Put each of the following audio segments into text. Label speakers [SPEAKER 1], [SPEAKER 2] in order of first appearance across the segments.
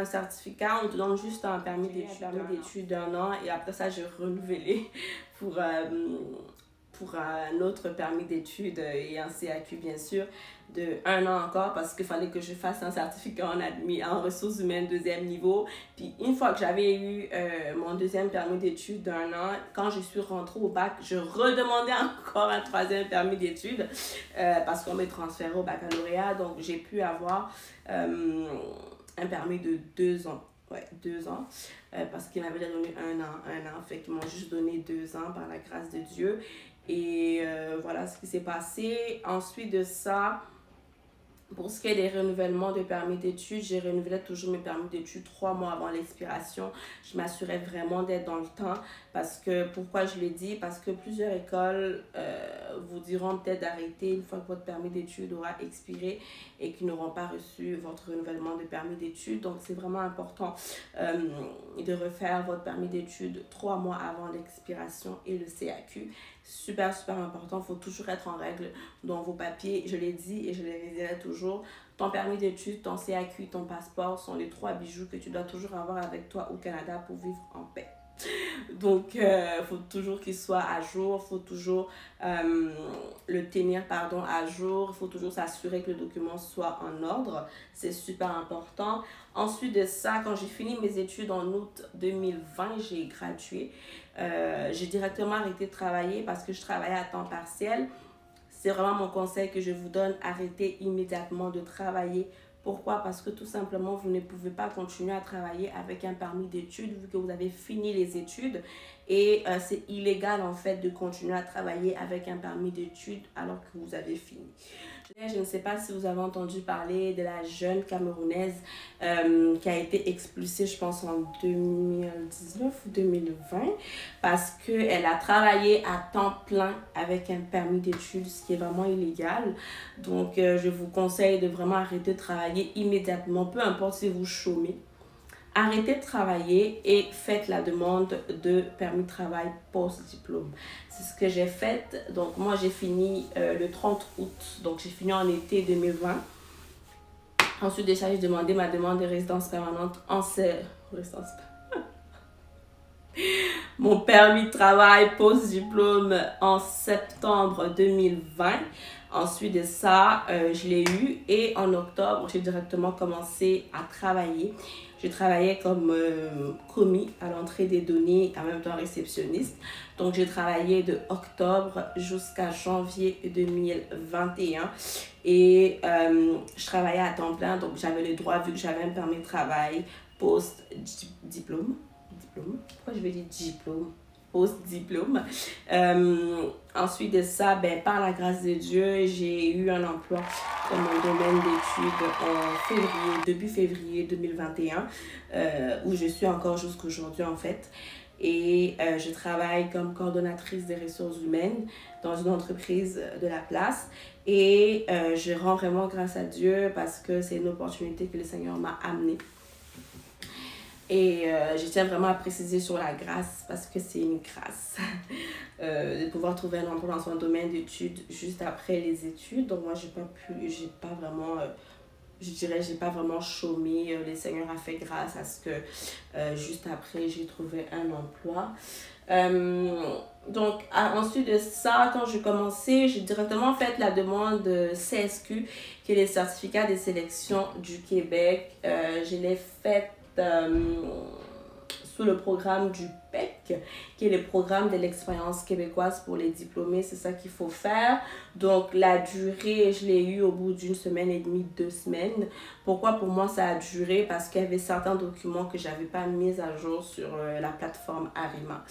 [SPEAKER 1] certificat, on te donne juste un permis d'études d'un an et après ça, j'ai renouvelé pour un autre permis d'études et un CAQ bien sûr de 1 an encore parce qu'il fallait que je fasse un certificat en ressources humaines deuxième niveau. Puis une fois que j'avais eu mon deuxième permis d'études d'1 an, quand je suis rentrée au bac, je redemandais encore un troisième permis d'études parce qu'on m'est transféré au baccalauréat. Donc j'ai pu avoir un permis de 2 ans. Ouais, 2 ans. Parce qu'ils m'avaient donné 1 an. Fait qu'ils m'ont juste donné 2 ans par la grâce de Dieu. Et voilà ce qui s'est passé. Ensuite de ça, pour ce qui est des renouvellements de permis d'études, j'ai renouvelé toujours mes permis d'études 3 mois avant l'expiration. Je m'assurais vraiment d'être dans le temps parce que, pourquoi je l'ai dit? Parce que plusieurs écoles vous diront peut-être d'arrêter une fois que votre permis d'études aura expiré et qu'ils n'auront pas reçu votre renouvellement de permis d'études. Donc, c'est vraiment important de refaire votre permis d'études 3 mois avant l'expiration et le CAQ. Super, super important. Il faut toujours être en règle dans vos papiers. Je l'ai dit et je les rédigerai toujours. Ton permis d'études, ton CAQ, ton passeport sont les 3 bijoux que tu dois toujours avoir avec toi au Canada pour vivre en paix. Donc, il faut toujours qu'il soit à jour, il faut toujours le tenir à jour, il faut toujours s'assurer que le document soit en ordre. C'est super important. Ensuite de ça, quand j'ai fini mes études en août 2020, j'ai gradué. J'ai directement arrêté de travailler parce que je travaillais à temps partiel. C'est vraiment mon conseil que je vous donne, arrêtez immédiatement de travailler. Pourquoi? Parce que tout simplement, vous ne pouvez pas continuer à travailler avec un permis d'études vu que vous avez fini les études. Et c'est illégal en fait de continuer à travailler avec un permis d'études alors que vous avez fini. Je ne sais pas si vous avez entendu parler de la jeune Camerounaise qui a été expulsée, je pense, en 2019 ou 2020 parce qu'elle a travaillé à temps plein avec un permis d'études, ce qui est vraiment illégal. Donc, je vous conseille de vraiment arrêter de travailler immédiatement, peu importe si vous chômez. Arrêtez de travailler et faites la demande de permis de travail post-diplôme. C'est ce que j'ai fait. Donc, moi, j'ai fini le 30 août. Donc, j'ai fini en été 2020. Ensuite de ça, j'ai demandé ma demande de résidence permanente mon permis de travail post-diplôme en septembre 2020. Ensuite de ça, je l'ai eu et en octobre, j'ai directement commencé à travailler. Je travaillais comme commis à l'entrée des données, en même temps réceptionniste. Donc, j'ai travaillé de octobre jusqu'à janvier 2021. Et je travaillais à temps plein, donc j'avais le droit, vu que j'avais un permis de travail post-diplôme. Pourquoi je vais dire diplôme? Post-diplôme. Ensuite de ça, par la grâce de Dieu, j'ai eu un emploi dans mon domaine d'études début février 2021, où je suis encore jusqu'aujourd'hui en fait. Et je travaille comme coordonnatrice des ressources humaines dans une entreprise de la place. Et je rends vraiment grâce à Dieu parce que c'est une opportunité que le Seigneur m'a amenée. Et je tiens vraiment à préciser sur la grâce parce que c'est une grâce de pouvoir trouver un emploi dans son domaine d'études juste après les études. Donc moi, j'ai pas vraiment chômé. Le Seigneur a fait grâce à ce que juste après, j'ai trouvé un emploi. Donc ensuite de ça, quand j'ai commencé, j'ai directement fait la demande de CSQ, qui est le certificat de sélection du Québec. Je l'ai faite sous le programme du PEC, qui est le programme de l'expérience québécoise pour les diplômés. C'est ça qu'il faut faire. Donc, la durée, je l'ai eu au bout d'1 semaine et demie, 2 semaines. Pourquoi pour moi ça a duré? Parce qu'il y avait certains documents que je n'avais pas mis à jour sur la plateforme Arima.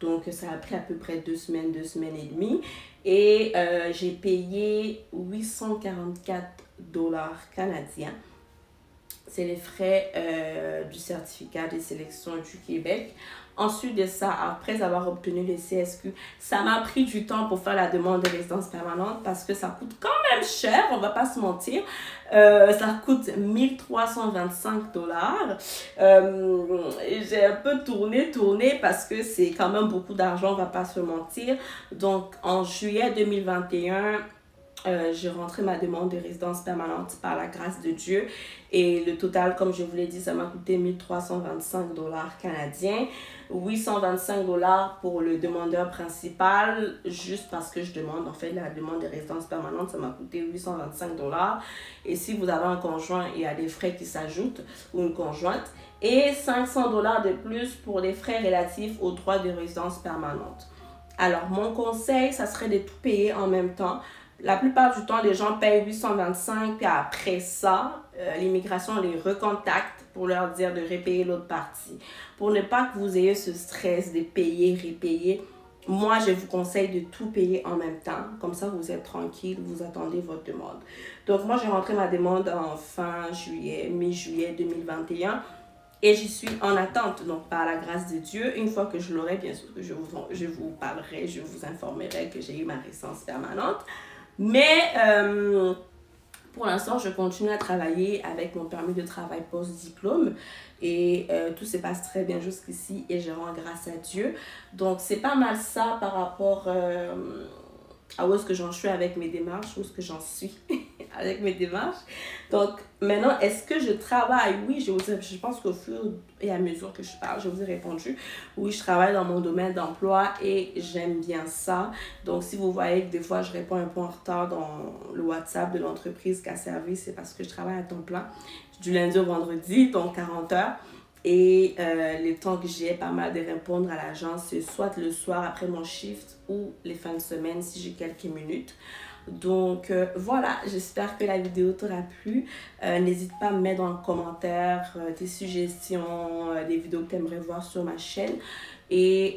[SPEAKER 1] Donc, ça a pris à peu près 2 semaines, 2 semaines et demie. Et j'ai payé 844 $ canadiens. C'est les frais du certificat de sélection du Québec. Ensuite de ça, après avoir obtenu le CSQ, ça m'a pris du temps pour faire la demande de résidence permanente parce que ça coûte quand même cher, on va pas se mentir. Ça coûte 1325 $. J'ai un peu tourné parce que c'est quand même beaucoup d'argent, on va pas se mentir. Donc, en juillet 2021, j'ai rentré ma demande de résidence permanente par la grâce de Dieu. Et le total, comme je vous l'ai dit, ça m'a coûté 1325 dollars canadiens. 825 dollars pour le demandeur principal, juste parce que je demande, en fait, la demande de résidence permanente, ça m'a coûté 825 dollars. Et si vous avez un conjoint, il y a des frais qui s'ajoutent, ou une conjointe. Et 500 dollars de plus pour les frais relatifs aux droits de résidence permanente. Alors, mon conseil, ça serait de tout payer en même temps. La plupart du temps, les gens payent 825, puis après ça, l'immigration les recontacte pour leur dire de repayer l'autre partie. Pour ne pas que vous ayez ce stress de payer, repayer, moi, je vous conseille de tout payer en même temps. Comme ça, vous êtes tranquille, vous attendez votre demande. Donc, moi, j'ai rentré ma demande en fin juillet, mi-juillet 2021. Et j'y suis en attente, donc par la grâce de Dieu. Une fois que je l'aurai, bien sûr, je vous parlerai, je vous informerai que j'ai eu ma résidence permanente. Mais pour l'instant, je continue à travailler avec mon permis de travail post-diplôme. Et tout se passe très bien jusqu'ici et je rends grâce à Dieu. Donc, c'est pas mal ça par rapport à où est-ce que j'en suis avec mes démarches, où est-ce que j'en suis avec mes démarches. Donc, maintenant, est-ce que je travaille? Oui, je pense qu'au fur et à mesure que je parle, je vous ai répondu. Oui, je travaille dans mon domaine d'emploi et j'aime bien ça. Donc, si vous voyez que des fois, je réponds un peu en retard dans le WhatsApp de l'entreprise qui a servi, c'est parce que je travaille à temps plein, du lundi au vendredi, donc 40 heures. Et le temps que j'ai pas mal de répondre à l'agence, c'est soit le soir après mon shift ou les fins de semaine si j'ai quelques minutes. Donc voilà, j'espère que la vidéo t'aura plu. N'hésite pas à me mettre dans les commentaires tes suggestions, des vidéos que tu aimerais voir sur ma chaîne. Et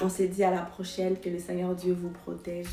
[SPEAKER 1] on se dit à la prochaine, que le Seigneur Dieu vous protège.